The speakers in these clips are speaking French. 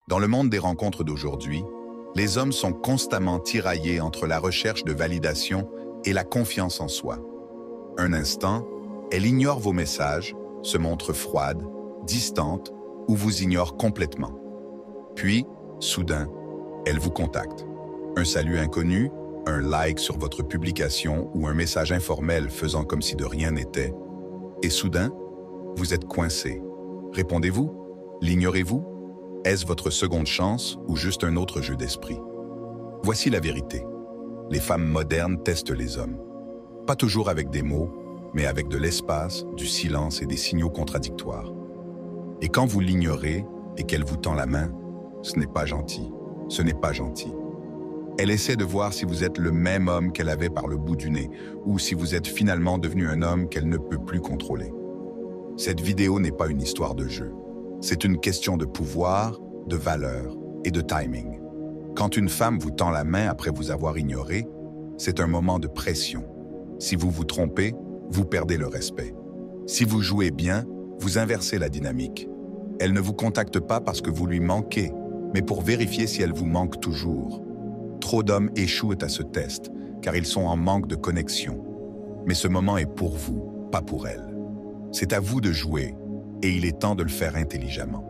Dans le monde des rencontres d'aujourd'hui, les hommes sont constamment tiraillés entre la recherche de validation et la confiance en soi. Un instant, elle ignore vos messages, se montre froide, distante ou vous ignore complètement. Puis, soudain, elle vous contacte. Un salut inconnu, un like sur votre publication ou un message informel faisant comme si de rien n'était. Et soudain, vous êtes coincé. Répondez-vous? L'ignorez-vous? Est-ce votre seconde chance ou juste un autre jeu d'esprit? Voici la vérité. Les femmes modernes testent les hommes. Pas toujours avec des mots, mais avec de l'espace, du silence et des signaux contradictoires. Et quand vous l'ignorez et qu'elle vous tend la main, ce n'est pas gentil. Ce n'est pas gentil. Elle essaie de voir si vous êtes le même homme qu'elle avait par le bout du nez, ou si vous êtes finalement devenu un homme qu'elle ne peut plus contrôler. Cette vidéo n'est pas une histoire de jeu. C'est une question de pouvoir, de valeur et de timing. Quand une femme vous tend la main après vous avoir ignoré, c'est un moment de pression. Si vous vous trompez, vous perdez le respect. Si vous jouez bien, vous inversez la dynamique. Elle ne vous contacte pas parce que vous lui manquez, mais pour vérifier si elle vous manque toujours. Trop d'hommes échouent à ce test, car ils sont en manque de connexion. Mais ce moment est pour vous, pas pour elle. C'est à vous de jouer, et il est temps de le faire intelligemment.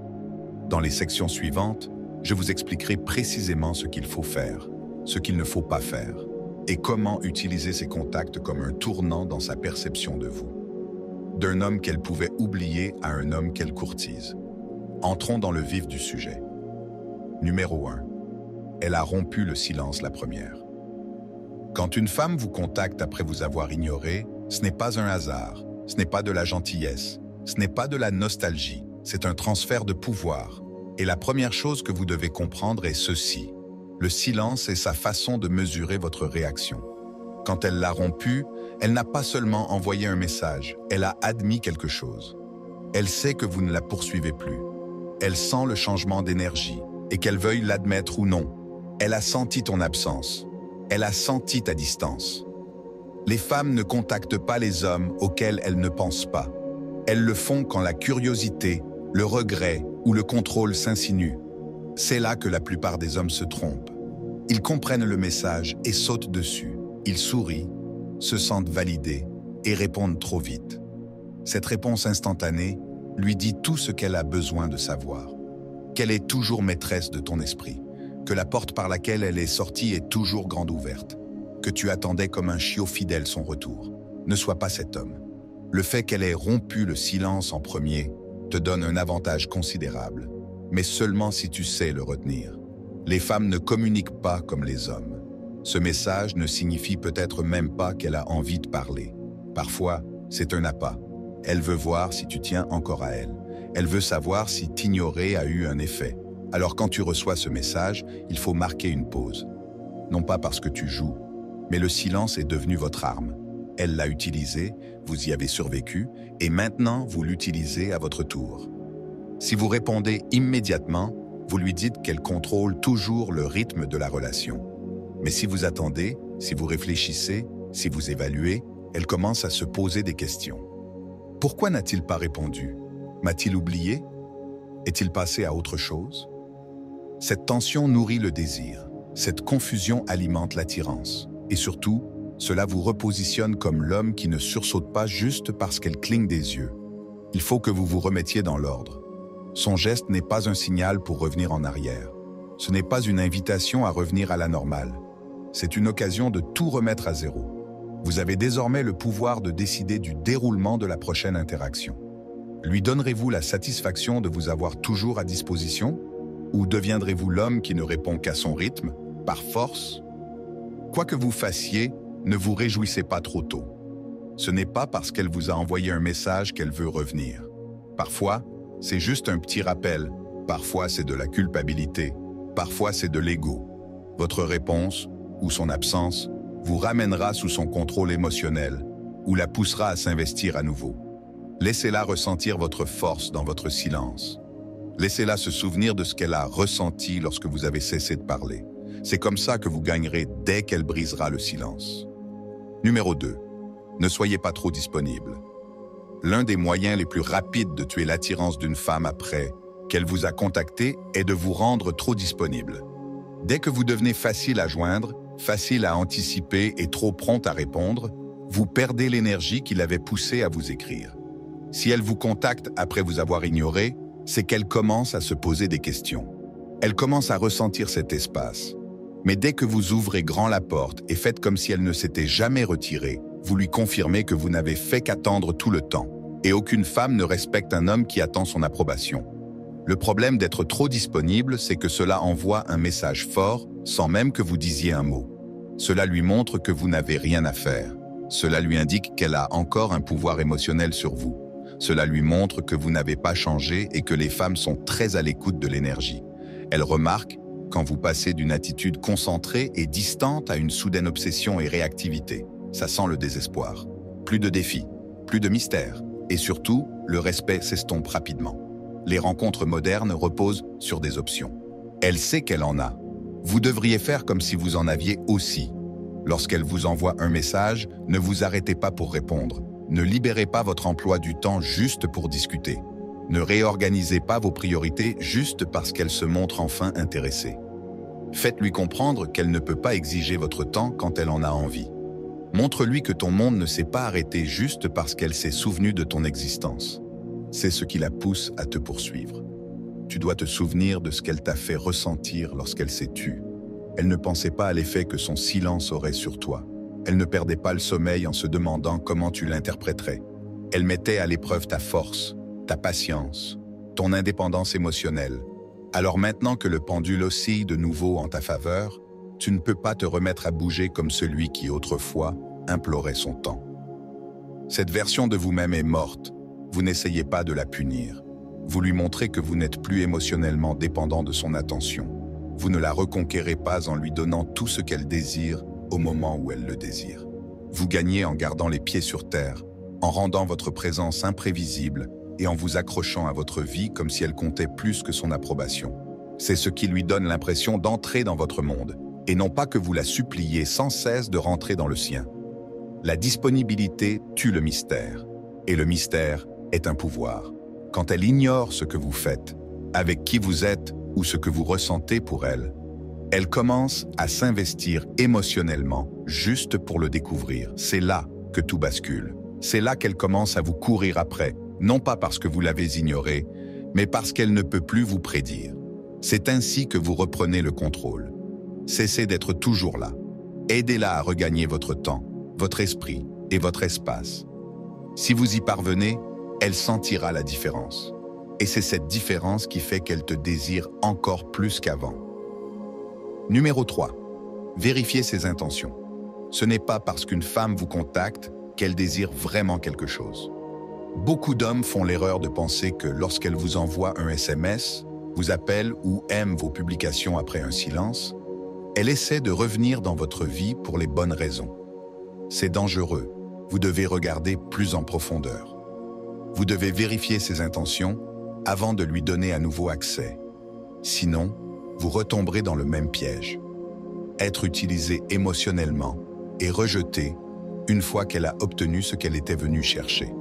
Dans les sections suivantes, je vous expliquerai précisément ce qu'il faut faire, ce qu'il ne faut pas faire, et comment utiliser ces contacts comme un tournant dans sa perception de vous. D'un homme qu'elle pouvait oublier à un homme qu'elle courtise. Entrons dans le vif du sujet. Numéro 1. Elle a rompu le silence la première. Quand une femme vous contacte après vous avoir ignoré, ce n'est pas un hasard, ce n'est pas de la gentillesse, ce n'est pas de la nostalgie, c'est un transfert de pouvoir. Et la première chose que vous devez comprendre est ceci. Le silence est sa façon de mesurer votre réaction. Quand elle l'a rompu, elle n'a pas seulement envoyé un message, elle a admis quelque chose. Elle sait que vous ne la poursuivez plus. Elle sent le changement d'énergie, et qu'elle veuille l'admettre ou non. Elle a senti ton absence. Elle a senti ta distance. Les femmes ne contactent pas les hommes auxquels elles ne pensent pas. Elles le font quand la curiosité, le regret ou le contrôle s'insinuent. C'est là que la plupart des hommes se trompent. Ils comprennent le message et sautent dessus. Ils sourient, se sentent validés et répondent trop vite. Cette réponse instantanée lui dit tout ce qu'elle a besoin de savoir. Qu'elle est toujours maîtresse de ton esprit, que la porte par laquelle elle est sortie est toujours grande ouverte, que tu attendais comme un chiot fidèle son retour. Ne sois pas cet homme. Le fait qu'elle ait rompu le silence en premier te donne un avantage considérable, mais seulement si tu sais le retenir. Les femmes ne communiquent pas comme les hommes. Ce message ne signifie peut-être même pas qu'elle a envie de parler. Parfois, c'est un appât. Elle veut voir si tu tiens encore à elle. Elle veut savoir si t'ignorer a eu un effet. Alors quand tu reçois ce message, il faut marquer une pause. Non pas parce que tu joues, mais le silence est devenu votre arme. Elle l'a utilisé, vous y avez survécu, et maintenant vous l'utilisez à votre tour. Si vous répondez immédiatement, vous lui dites qu'elle contrôle toujours le rythme de la relation. Mais si vous attendez, si vous réfléchissez, si vous évaluez, elle commence à se poser des questions. Pourquoi n'a-t-il pas répondu? M'a-t-il oublié? Est-il passé à autre chose? Cette tension nourrit le désir. Cette confusion alimente l'attirance. Et surtout, cela vous repositionne comme l'homme qui ne sursaute pas juste parce qu'elle cligne des yeux. Il faut que vous vous remettiez dans l'ordre. Son geste n'est pas un signal pour revenir en arrière. Ce n'est pas une invitation à revenir à la normale. C'est une occasion de tout remettre à zéro. Vous avez désormais le pouvoir de décider du déroulement de la prochaine interaction. Lui donnerez-vous la satisfaction de vous avoir toujours à disposition? Ou deviendrez-vous l'homme qui ne répond qu'à son rythme, par force? Quoi que vous fassiez, ne vous réjouissez pas trop tôt. Ce n'est pas parce qu'elle vous a envoyé un message qu'elle veut revenir. Parfois, c'est juste un petit rappel. Parfois, c'est de la culpabilité. Parfois, c'est de l'ego. Votre réponse, ou son absence, vous ramènera sous son contrôle émotionnel, ou la poussera à s'investir à nouveau. Laissez-la ressentir votre force dans votre silence. Laissez-la se souvenir de ce qu'elle a ressenti lorsque vous avez cessé de parler. C'est comme ça que vous gagnerez dès qu'elle brisera le silence. Numéro 2. Ne soyez pas trop disponible. L'un des moyens les plus rapides de tuer l'attirance d'une femme après qu'elle vous a contacté est de vous rendre trop disponible. Dès que vous devenez facile à joindre, facile à anticiper et trop prompt à répondre, vous perdez l'énergie qui l'avait poussé à vous écrire. Si elle vous contacte après vous avoir ignoré, c'est qu'elle commence à se poser des questions. Elle commence à ressentir cet espace. Mais dès que vous ouvrez grand la porte et faites comme si elle ne s'était jamais retirée, vous lui confirmez que vous n'avez fait qu'attendre tout le temps. Et aucune femme ne respecte un homme qui attend son approbation. Le problème d'être trop disponible, c'est que cela envoie un message fort sans même que vous disiez un mot. Cela lui montre que vous n'avez rien à faire. Cela lui indique qu'elle a encore un pouvoir émotionnel sur vous. Cela lui montre que vous n'avez pas changé et que les femmes sont très à l'écoute de l'énergie. Elles remarquent quand vous passez d'une attitude concentrée et distante à une soudaine obsession et réactivité. Ça sent le désespoir. Plus de défis, plus de mystères. Et surtout, le respect s'estompe rapidement. Les rencontres modernes reposent sur des options. Elle sait qu'elle en a. Vous devriez faire comme si vous en aviez aussi. Lorsqu'elle vous envoie un message, ne vous arrêtez pas pour répondre. Ne libérez pas votre emploi du temps juste pour discuter. Ne réorganisez pas vos priorités juste parce qu'elle se montre enfin intéressée. Faites-lui comprendre qu'elle ne peut pas exiger votre temps quand elle en a envie. Montre-lui que ton monde ne s'est pas arrêté juste parce qu'elle s'est souvenue de ton existence. C'est ce qui la pousse à te poursuivre. Tu dois te souvenir de ce qu'elle t'a fait ressentir lorsqu'elle s'est tue. Elle ne pensait pas à l'effet que son silence aurait sur toi. Elle ne perdait pas le sommeil en se demandant comment tu l'interpréterais. Elle mettait à l'épreuve ta force, ta patience, ton indépendance émotionnelle. Alors maintenant que le pendule oscille de nouveau en ta faveur, tu ne peux pas te remettre à bouger comme celui qui autrefois implorait son temps. Cette version de vous-même est morte. Vous n'essayez pas de la punir. Vous lui montrez que vous n'êtes plus émotionnellement dépendant de son attention. Vous ne la reconquérez pas en lui donnant tout ce qu'elle désire au moment où elle le désire. Vous gagnez en gardant les pieds sur terre, en rendant votre présence imprévisible et en vous accrochant à votre vie comme si elle comptait plus que son approbation. C'est ce qui lui donne l'impression d'entrer dans votre monde, et non pas que vous la suppliez sans cesse de rentrer dans le sien. La disponibilité tue le mystère, et le mystère est un pouvoir. Quand elle ignore ce que vous faites, avec qui vous êtes ou ce que vous ressentez pour elle, elle commence à s'investir émotionnellement juste pour le découvrir. C'est là que tout bascule. C'est là qu'elle commence à vous courir après, non pas parce que vous l'avez ignorée, mais parce qu'elle ne peut plus vous prédire. C'est ainsi que vous reprenez le contrôle. Cessez d'être toujours là. Aidez-la à regagner votre temps, votre esprit et votre espace. Si vous y parvenez, elle sentira la différence. Et c'est cette différence qui fait qu'elle te désire encore plus qu'avant. Numéro 3. Vérifiez ses intentions. Ce n'est pas parce qu'une femme vous contacte qu'elle désire vraiment quelque chose. Beaucoup d'hommes font l'erreur de penser que lorsqu'elle vous envoie un SMS, vous appelle ou aime vos publications après un silence, elle essaie de revenir dans votre vie pour les bonnes raisons. C'est dangereux. Vous devez regarder plus en profondeur. Vous devez vérifier ses intentions avant de lui donner à nouveau accès. Sinon, vous retomberez dans le même piège. Être utilisé émotionnellement et rejeté une fois qu'elle a obtenu ce qu'elle était venue chercher.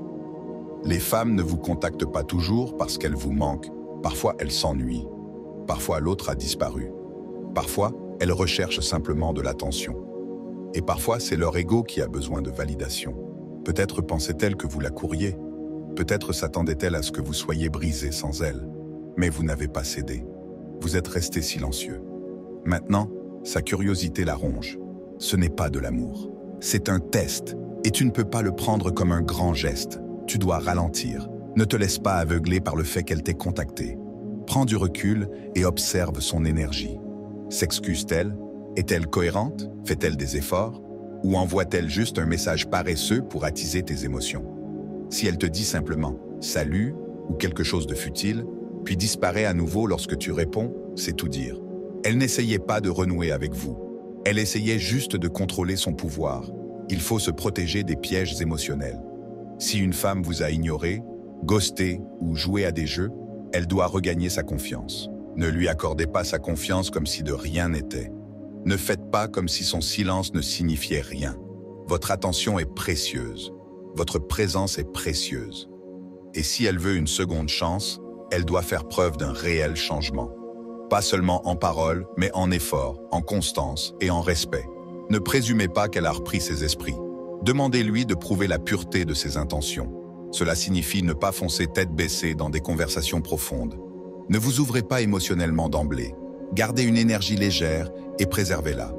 Les femmes ne vous contactent pas toujours parce qu'elles vous manquent. Parfois, elles s'ennuient. Parfois, l'autre a disparu. Parfois, elles recherchent simplement de l'attention. Et parfois, c'est leur ego qui a besoin de validation. Peut-être pensait-elle que vous la courriez. Peut-être s'attendait-elle à ce que vous soyez brisé sans elle. Mais vous n'avez pas cédé. Vous êtes resté silencieux. Maintenant, sa curiosité la ronge. Ce n'est pas de l'amour. C'est un test, et tu ne peux pas le prendre comme un grand geste. Tu dois ralentir. Ne te laisse pas aveugler par le fait qu'elle t'ait contacté. Prends du recul et observe son énergie. S'excuse-t-elle? Est-elle cohérente? Fait-elle des efforts? Ou envoie-t-elle juste un message paresseux pour attiser tes émotions? Si elle te dit simplement « salut » ou quelque chose de futile, puis disparaît à nouveau lorsque tu réponds, c'est tout dire. Elle n'essayait pas de renouer avec vous. Elle essayait juste de contrôler son pouvoir. Il faut se protéger des pièges émotionnels. Si une femme vous a ignoré, ghosté ou joué à des jeux, elle doit regagner sa confiance. Ne lui accordez pas sa confiance comme si de rien n'était. Ne faites pas comme si son silence ne signifiait rien. Votre attention est précieuse. Votre présence est précieuse. Et si elle veut une seconde chance, Elle doit faire preuve d'un réel changement. Pas seulement en parole, mais en effort, en constance et en respect. Ne présumez pas qu'elle a repris ses esprits. Demandez-lui de prouver la pureté de ses intentions. Cela signifie ne pas foncer tête baissée dans des conversations profondes. Ne vous ouvrez pas émotionnellement d'emblée. Gardez une énergie légère et préservez-la.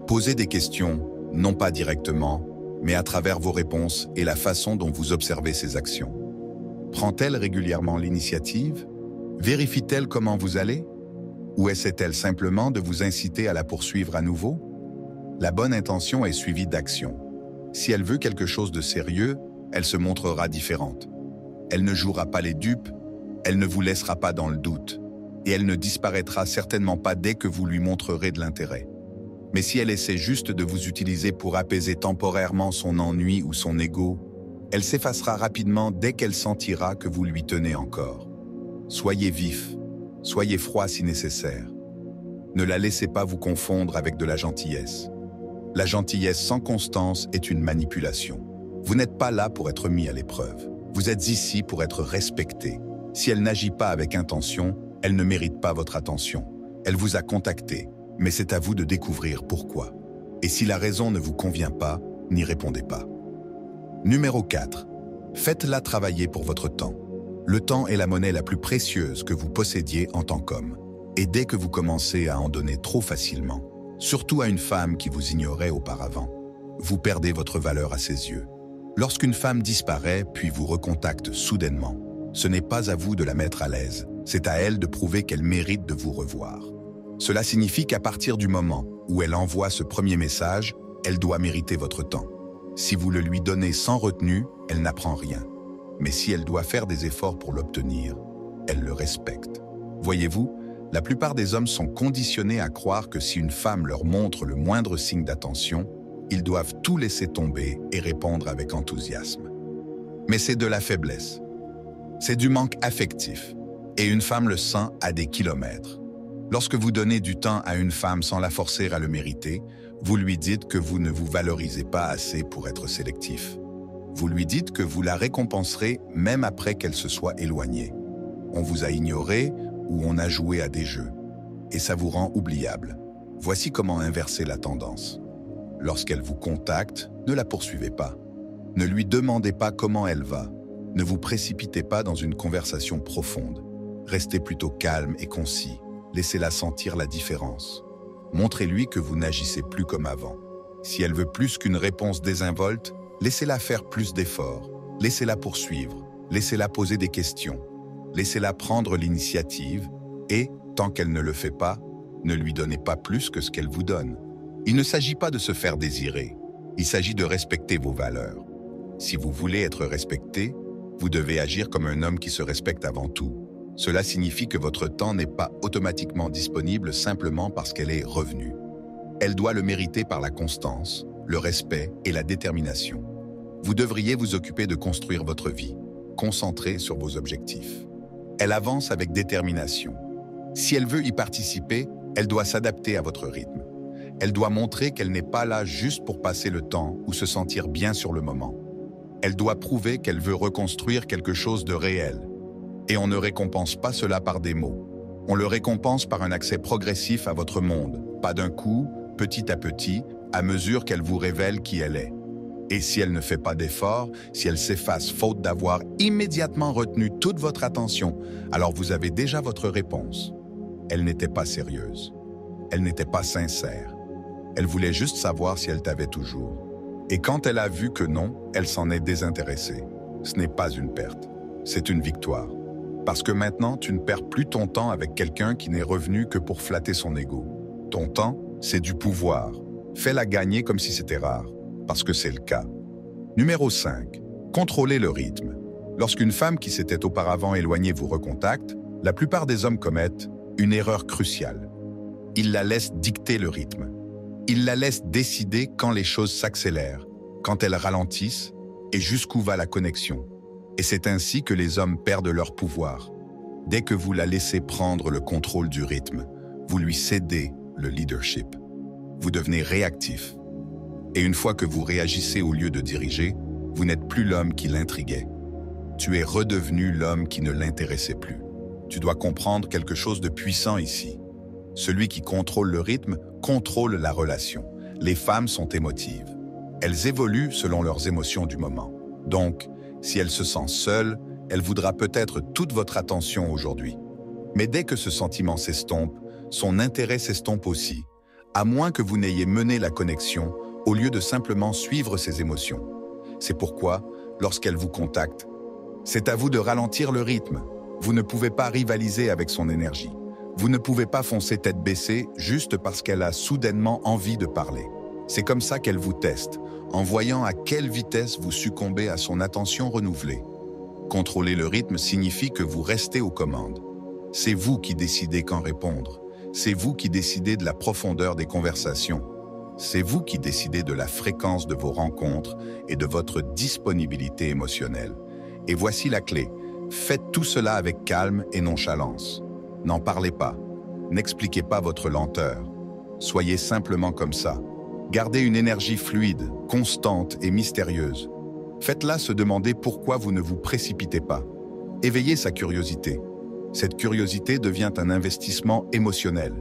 Posez des questions, non pas directement, mais à travers vos réponses et la façon dont vous observez ses actions. Prend-elle régulièrement l'initiative? Vérifie-t-elle comment vous allez? Ou essaie-t-elle simplement de vous inciter à la poursuivre à nouveau? La bonne intention est suivie d'action. Si elle veut quelque chose de sérieux, elle se montrera différente. Elle ne jouera pas les dupes, elle ne vous laissera pas dans le doute, et elle ne disparaîtra certainement pas dès que vous lui montrerez de l'intérêt. Mais si elle essaie juste de vous utiliser pour apaiser temporairement son ennui ou son ego, elle s'effacera rapidement dès qu'elle sentira que vous lui tenez encore. Soyez vif, soyez froid si nécessaire. Ne la laissez pas vous confondre avec de la gentillesse. La gentillesse sans constance est une manipulation. Vous n'êtes pas là pour être mis à l'épreuve. Vous êtes ici pour être respecté. Si elle n'agit pas avec intention, elle ne mérite pas votre attention. Elle vous a contacté, mais c'est à vous de découvrir pourquoi. Et si la raison ne vous convient pas, n'y répondez pas. Numéro 4. Faites-la travailler pour votre temps. Le temps est la monnaie la plus précieuse que vous possédiez en tant qu'homme. Et dès que vous commencez à en donner trop facilement, surtout à une femme qui vous ignorait auparavant, vous perdez votre valeur à ses yeux. Lorsqu'une femme disparaît puis vous recontacte soudainement, ce n'est pas à vous de la mettre à l'aise, c'est à elle de prouver qu'elle mérite de vous revoir. Cela signifie qu'à partir du moment où elle envoie ce premier message, elle doit mériter votre temps. Si vous le lui donnez sans retenue, elle n'apprend rien. Mais si elle doit faire des efforts pour l'obtenir, elle le respecte. Voyez-vous, la plupart des hommes sont conditionnés à croire que si une femme leur montre le moindre signe d'attention, ils doivent tout laisser tomber et répondre avec enthousiasme. Mais c'est de la faiblesse. C'est du manque affectif. Et une femme le sent à des kilomètres. Lorsque vous donnez du temps à une femme sans la forcer à le mériter, vous lui dites que vous ne vous valorisez pas assez pour être sélectif. Vous lui dites que vous la récompenserez même après qu'elle se soit éloignée. On vous a ignoré ou on a joué à des jeux. Et ça vous rend oubliable. Voici comment inverser la tendance. Lorsqu'elle vous contacte, ne la poursuivez pas. Ne lui demandez pas comment elle va. Ne vous précipitez pas dans une conversation profonde. Restez plutôt calme et concis. Laissez-la sentir la différence. Montrez-lui que vous n'agissez plus comme avant. Si elle veut plus qu'une réponse désinvolte, laissez-la faire plus d'efforts. Laissez-la poursuivre. Laissez-la poser des questions. Laissez-la prendre l'initiative et, tant qu'elle ne le fait pas, ne lui donnez pas plus que ce qu'elle vous donne. Il ne s'agit pas de se faire désirer. Il s'agit de respecter vos valeurs. Si vous voulez être respecté, vous devez agir comme un homme qui se respecte avant tout. Cela signifie que votre temps n'est pas automatiquement disponible simplement parce qu'elle est revenue. Elle doit le mériter par la constance, le respect et la détermination. Vous devriez vous occuper de construire votre vie, concentré sur vos objectifs. Elle avance avec détermination. Si elle veut y participer, elle doit s'adapter à votre rythme. Elle doit montrer qu'elle n'est pas là juste pour passer le temps ou se sentir bien sur le moment. Elle doit prouver qu'elle veut reconstruire quelque chose de réel. Et on ne récompense pas cela par des mots. On le récompense par un accès progressif à votre monde, pas d'un coup, petit à petit, à mesure qu'elle vous révèle qui elle est. Et si elle ne fait pas d'effort, si elle s'efface faute d'avoir immédiatement retenu toute votre attention, alors vous avez déjà votre réponse. Elle n'était pas sérieuse. Elle n'était pas sincère. Elle voulait juste savoir si elle t'avait toujours. Et quand elle a vu que non, elle s'en est désintéressée. Ce n'est pas une perte, c'est une victoire. Parce que maintenant, tu ne perds plus ton temps avec quelqu'un qui n'est revenu que pour flatter son ego. Ton temps, c'est du pouvoir. Fais-la gagner comme si c'était rare, parce que c'est le cas. Numéro 5. Contrôlez le rythme. Lorsqu'une femme qui s'était auparavant éloignée vous recontacte, la plupart des hommes commettent une erreur cruciale. Ils la laissent dicter le rythme. Ils la laissent décider quand les choses s'accélèrent, quand elles ralentissent et jusqu'où va la connexion. Et c'est ainsi que les hommes perdent leur pouvoir. Dès que vous la laissez prendre le contrôle du rythme, vous lui cédez le leadership. Vous devenez réactif. Et une fois que vous réagissez au lieu de diriger, vous n'êtes plus l'homme qui l'intriguait. Tu es redevenu l'homme qui ne l'intéressait plus. Tu dois comprendre quelque chose de puissant ici. Celui qui contrôle le rythme contrôle la relation. Les femmes sont émotives. Elles évoluent selon leurs émotions du moment. Donc, si elle se sent seule, elle voudra peut-être toute votre attention aujourd'hui. Mais dès que ce sentiment s'estompe, son intérêt s'estompe aussi, à moins que vous n'ayez mené la connexion au lieu de simplement suivre ses émotions. C'est pourquoi, lorsqu'elle vous contacte, c'est à vous de ralentir le rythme. Vous ne pouvez pas rivaliser avec son énergie. Vous ne pouvez pas foncer tête baissée juste parce qu'elle a soudainement envie de parler. C'est comme ça qu'elle vous teste, en voyant à quelle vitesse vous succombez à son attention renouvelée. Contrôler le rythme signifie que vous restez aux commandes. C'est vous qui décidez quand répondre. C'est vous qui décidez de la profondeur des conversations. C'est vous qui décidez de la fréquence de vos rencontres et de votre disponibilité émotionnelle. Et voici la clé. Faites tout cela avec calme et nonchalance. N'en parlez pas. N'expliquez pas votre lenteur. Soyez simplement comme ça. Gardez une énergie fluide, constante et mystérieuse. Faites-la se demander pourquoi vous ne vous précipitez pas. Éveillez sa curiosité. Cette curiosité devient un investissement émotionnel.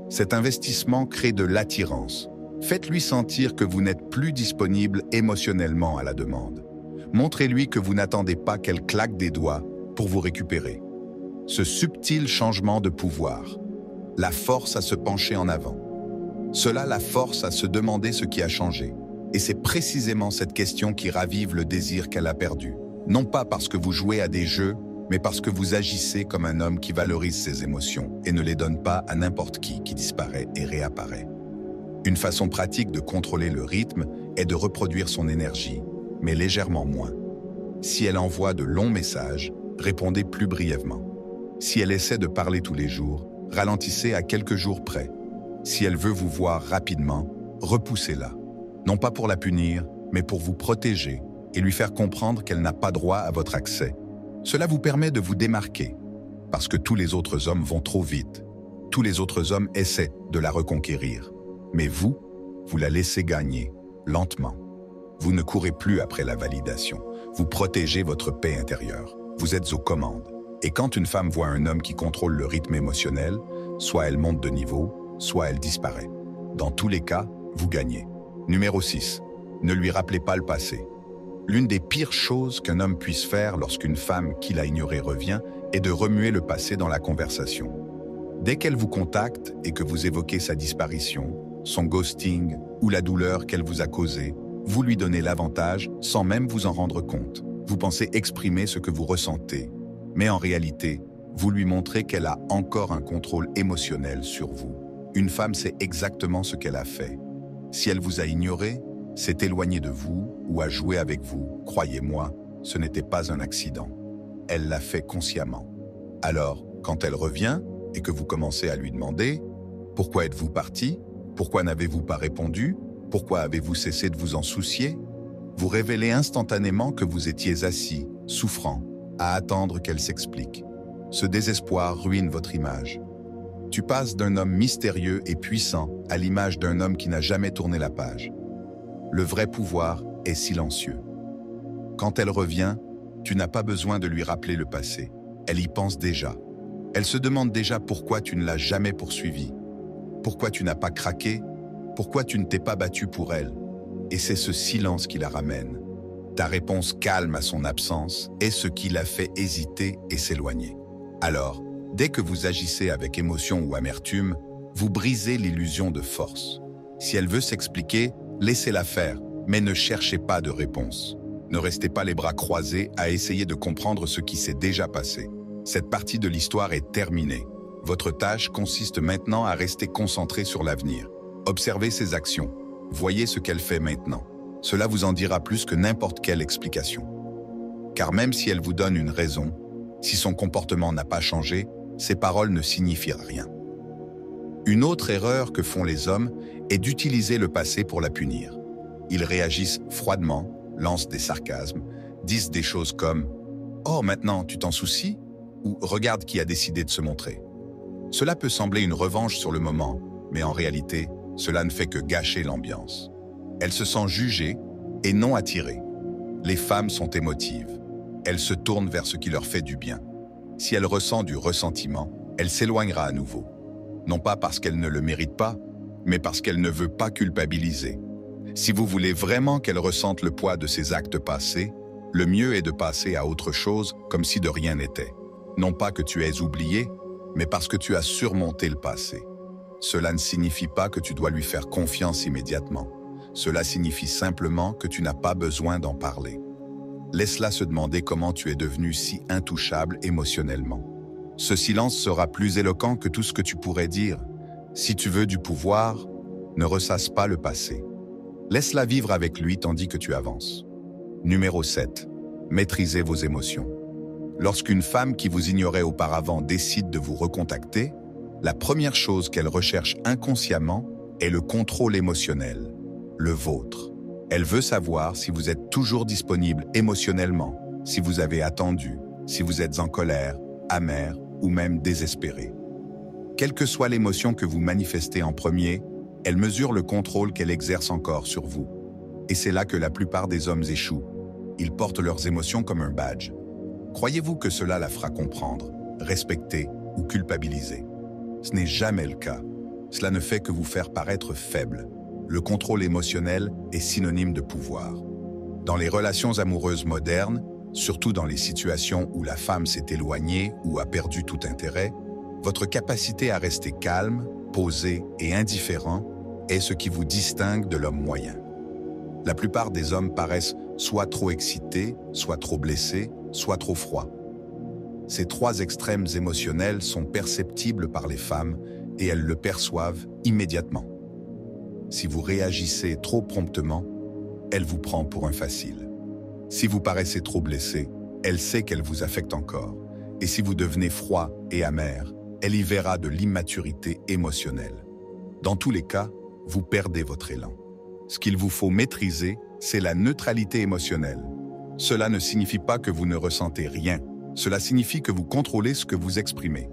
Cet investissement crée de l'attirance. Faites-lui sentir que vous n'êtes plus disponible émotionnellement à la demande. Montrez-lui que vous n'attendez pas qu'elle claque des doigts pour vous récupérer. Ce subtil changement de pouvoir la force à se pencher en avant. Cela la force à se demander ce qui a changé. Et c'est précisément cette question qui ravive le désir qu'elle a perdu. Non pas parce que vous jouez à des jeux, mais parce que vous agissez comme un homme qui valorise ses émotions et ne les donne pas à n'importe qui disparaît et réapparaît. Une façon pratique de contrôler le rythme est de reproduire son énergie, mais légèrement moins. Si elle envoie de longs messages, répondez plus brièvement. Si elle essaie de parler tous les jours, ralentissez à quelques jours près. Si elle veut vous voir rapidement, repoussez-la. Non pas pour la punir, mais pour vous protéger et lui faire comprendre qu'elle n'a pas droit à votre accès. Cela vous permet de vous démarquer, parce que tous les autres hommes vont trop vite. Tous les autres hommes essaient de la reconquérir. Mais vous la laissez gagner, lentement. Vous ne courez plus après la validation. Vous protégez votre paix intérieure. Vous êtes aux commandes. Et quand une femme voit un homme qui contrôle le rythme émotionnel, soit elle monte de niveau, soit elle disparaît. Dans tous les cas, vous gagnez. Numéro 6. Ne lui rappelez pas le passé. L'une des pires choses qu'un homme puisse faire lorsqu'une femme qu'il a ignorée revient est de remuer le passé dans la conversation. Dès qu'elle vous contacte et que vous évoquez sa disparition, son ghosting ou la douleur qu'elle vous a causée, vous lui donnez l'avantage sans même vous en rendre compte. Vous pensez exprimer ce que vous ressentez, mais en réalité, vous lui montrez qu'elle a encore un contrôle émotionnel sur vous. Une femme sait exactement ce qu'elle a fait. Si elle vous a ignoré, s'est éloignée de vous ou a joué avec vous, croyez-moi, ce n'était pas un accident. Elle l'a fait consciemment. Alors, quand elle revient et que vous commencez à lui demander « Pourquoi êtes-vous parti ? Pourquoi n'avez-vous pas répondu ? Pourquoi avez-vous cessé de vous en soucier ?» Vous révélez instantanément que vous étiez assis, souffrant, à attendre qu'elle s'explique. Ce désespoir ruine votre image. Tu passes d'un homme mystérieux et puissant à l'image d'un homme qui n'a jamais tourné la page. Le vrai pouvoir est silencieux. Quand elle revient, tu n'as pas besoin de lui rappeler le passé. Elle y pense déjà. Elle se demande déjà pourquoi tu ne l'as jamais poursuivi. Pourquoi tu n'as pas craqué? Pourquoi tu ne t'es pas battu pour elle? Et c'est ce silence qui la ramène. Ta réponse calme à son absence est ce qui la fait hésiter et s'éloigner. Alors, dès que vous agissez avec émotion ou amertume, vous brisez l'illusion de force. Si elle veut s'expliquer, laissez-la faire, mais ne cherchez pas de réponse. Ne restez pas les bras croisés à essayer de comprendre ce qui s'est déjà passé. Cette partie de l'histoire est terminée. Votre tâche consiste maintenant à rester concentré sur l'avenir. Observez ses actions. Voyez ce qu'elle fait maintenant. Cela vous en dira plus que n'importe quelle explication. Car même si elle vous donne une raison, si son comportement n'a pas changé, ses paroles ne signifient rien. Une autre erreur que font les hommes est d'utiliser le passé pour la punir. Ils réagissent froidement, lancent des sarcasmes, disent des choses comme « Oh, maintenant, tu t'en soucies ?» ou « Regarde qui a décidé de se montrer ». Cela peut sembler une revanche sur le moment, mais en réalité, cela ne fait que gâcher l'ambiance. Elles se sentent jugées et non attirées. Les femmes sont émotives. Elles se tournent vers ce qui leur fait du bien. Si elle ressent du ressentiment, elle s'éloignera à nouveau. Non pas parce qu'elle ne le mérite pas, mais parce qu'elle ne veut pas culpabiliser. Si vous voulez vraiment qu'elle ressente le poids de ses actes passés, le mieux est de passer à autre chose comme si de rien n'était. Non pas que tu aies oublié, mais parce que tu as surmonté le passé. Cela ne signifie pas que tu dois lui faire confiance immédiatement. Cela signifie simplement que tu n'as pas besoin d'en parler. Laisse-la se demander comment tu es devenu si intouchable émotionnellement. Ce silence sera plus éloquent que tout ce que tu pourrais dire. Si tu veux du pouvoir, ne ressasse pas le passé. Laisse-la vivre avec lui tandis que tu avances. Numéro 7. Maîtrisez vos émotions. Lorsqu'une femme qui vous ignorait auparavant décide de vous recontacter, la première chose qu'elle recherche inconsciemment est le contrôle émotionnel, le vôtre. Elle veut savoir si vous êtes toujours disponible émotionnellement, si vous avez attendu, si vous êtes en colère, amer ou même désespéré. Quelle que soit l'émotion que vous manifestez en premier, elle mesure le contrôle qu'elle exerce encore sur vous. Et c'est là que la plupart des hommes échouent. Ils portent leurs émotions comme un badge. Croyez-vous que cela la fera comprendre, respecter ou culpabiliser? Ce n'est jamais le cas. Cela ne fait que vous faire paraître faible. Le contrôle émotionnel est synonyme de pouvoir. Dans les relations amoureuses modernes, surtout dans les situations où la femme s'est éloignée ou a perdu tout intérêt, votre capacité à rester calme, posé et indifférent est ce qui vous distingue de l'homme moyen. La plupart des hommes paraissent soit trop excités, soit trop blessés, soit trop froids. Ces trois extrêmes émotionnels sont perceptibles par les femmes et elles le perçoivent immédiatement. Si vous réagissez trop promptement, elle vous prend pour un facile. Si vous paraissez trop blessé, elle sait qu'elle vous affecte encore. Et si vous devenez froid et amer, elle y verra de l'immaturité émotionnelle. Dans tous les cas, vous perdez votre élan. Ce qu'il vous faut maîtriser, c'est la neutralité émotionnelle. Cela ne signifie pas que vous ne ressentez rien. Cela signifie que vous contrôlez ce que vous exprimez.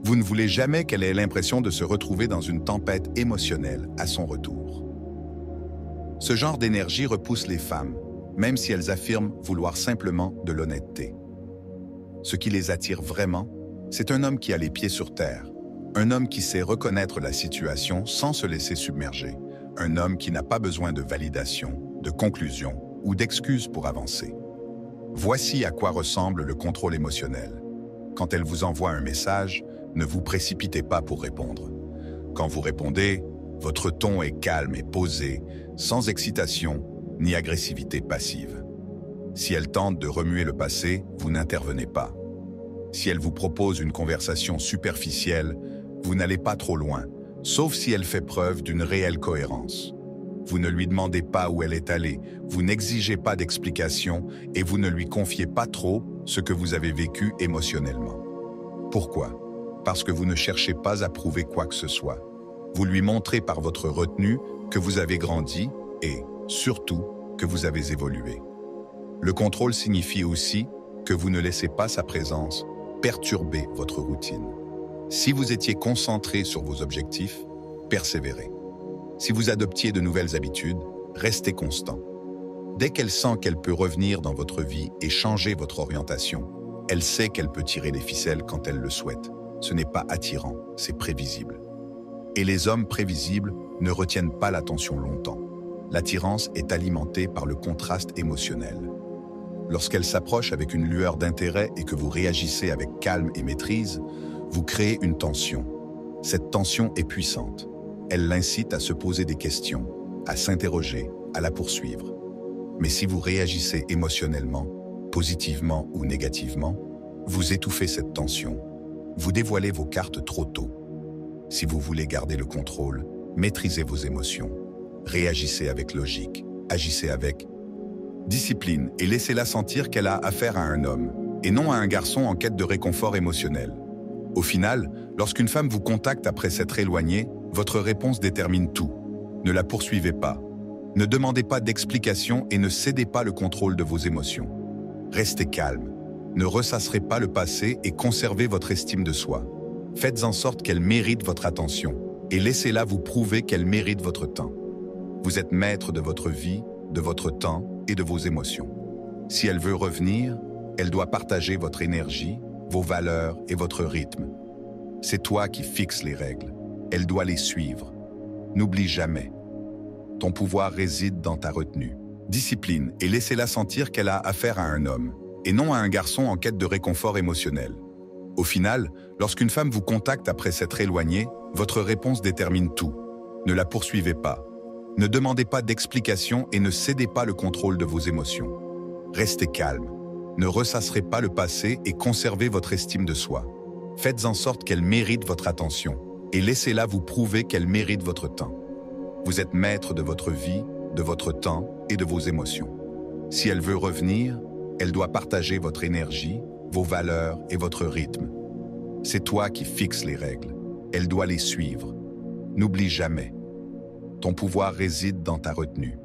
Vous ne voulez jamais qu'elle ait l'impression de se retrouver dans une tempête émotionnelle à son retour. Ce genre d'énergie repousse les femmes, même si elles affirment vouloir simplement de l'honnêteté. Ce qui les attire vraiment, c'est un homme qui a les pieds sur terre, un homme qui sait reconnaître la situation sans se laisser submerger, un homme qui n'a pas besoin de validation, de conclusion ou d'excuses pour avancer. Voici à quoi ressemble le contrôle émotionnel. Quand elle vous envoie un message, ne vous précipitez pas pour répondre. Quand vous répondez, votre ton est calme et posé, sans excitation ni agressivité passive. Si elle tente de remuer le passé, vous n'intervenez pas. Si elle vous propose une conversation superficielle, vous n'allez pas trop loin, sauf si elle fait preuve d'une réelle cohérence. Vous ne lui demandez pas où elle est allée, vous n'exigez pas d'explication et vous ne lui confiez pas trop ce que vous avez vécu émotionnellement. Pourquoi? Parce que vous ne cherchez pas à prouver quoi que ce soit. Vous lui montrez par votre retenue que vous avez grandi et, surtout, que vous avez évolué. Le contrôle signifie aussi que vous ne laissez pas sa présence perturber votre routine. Si vous étiez concentré sur vos objectifs, persévérez. Si vous adoptiez de nouvelles habitudes, restez constant. Dès qu'elle sent qu'elle peut revenir dans votre vie et changer votre orientation, elle sait qu'elle peut tirer les ficelles quand elle le souhaite. Ce n'est pas attirant, c'est prévisible. Et les hommes prévisibles ne retiennent pas l'attention longtemps. L'attirance est alimentée par le contraste émotionnel. Lorsqu'elle s'approche avec une lueur d'intérêt et que vous réagissez avec calme et maîtrise, vous créez une tension. Cette tension est puissante. Elle l'incite à se poser des questions, à s'interroger, à la poursuivre. Mais si vous réagissez émotionnellement, positivement ou négativement, vous étouffez cette tension. Vous dévoilez vos cartes trop tôt. Si vous voulez garder le contrôle, maîtrisez vos émotions. Réagissez avec logique, agissez avec discipline et laissez-la sentir qu'elle a affaire à un homme, et non à un garçon en quête de réconfort émotionnel. Au final, lorsqu'une femme vous contacte après s'être éloignée, votre réponse détermine tout. Ne la poursuivez pas. Ne demandez pas d'explications et ne cédez pas le contrôle de vos émotions. Restez calme. Ne ressasserez pas le passé et conservez votre estime de soi. Faites en sorte qu'elle mérite votre attention et laissez-la vous prouver qu'elle mérite votre temps. Vous êtes maître de votre vie, de votre temps et de vos émotions. Si elle veut revenir, elle doit partager votre énergie, vos valeurs et votre rythme. C'est toi qui fixes les règles. Elle doit les suivre. N'oublie jamais. Ton pouvoir réside dans ta retenue. Discipline et laissez-la sentir qu'elle a affaire à un homme, et non à un garçon en quête de réconfort émotionnel. Au final, lorsqu'une femme vous contacte après s'être éloignée, votre réponse détermine tout. Ne la poursuivez pas. Ne demandez pas d'explications et ne cédez pas le contrôle de vos émotions. Restez calme. Ne ressasserez pas le passé et conservez votre estime de soi. Faites en sorte qu'elle mérite votre attention et laissez-la vous prouver qu'elle mérite votre temps. Vous êtes maître de votre vie, de votre temps et de vos émotions. Si elle veut revenir, elle doit partager votre énergie, vos valeurs et votre rythme. C'est toi qui fixes les règles. Elle doit les suivre. N'oublie jamais. Ton pouvoir réside dans ta retenue.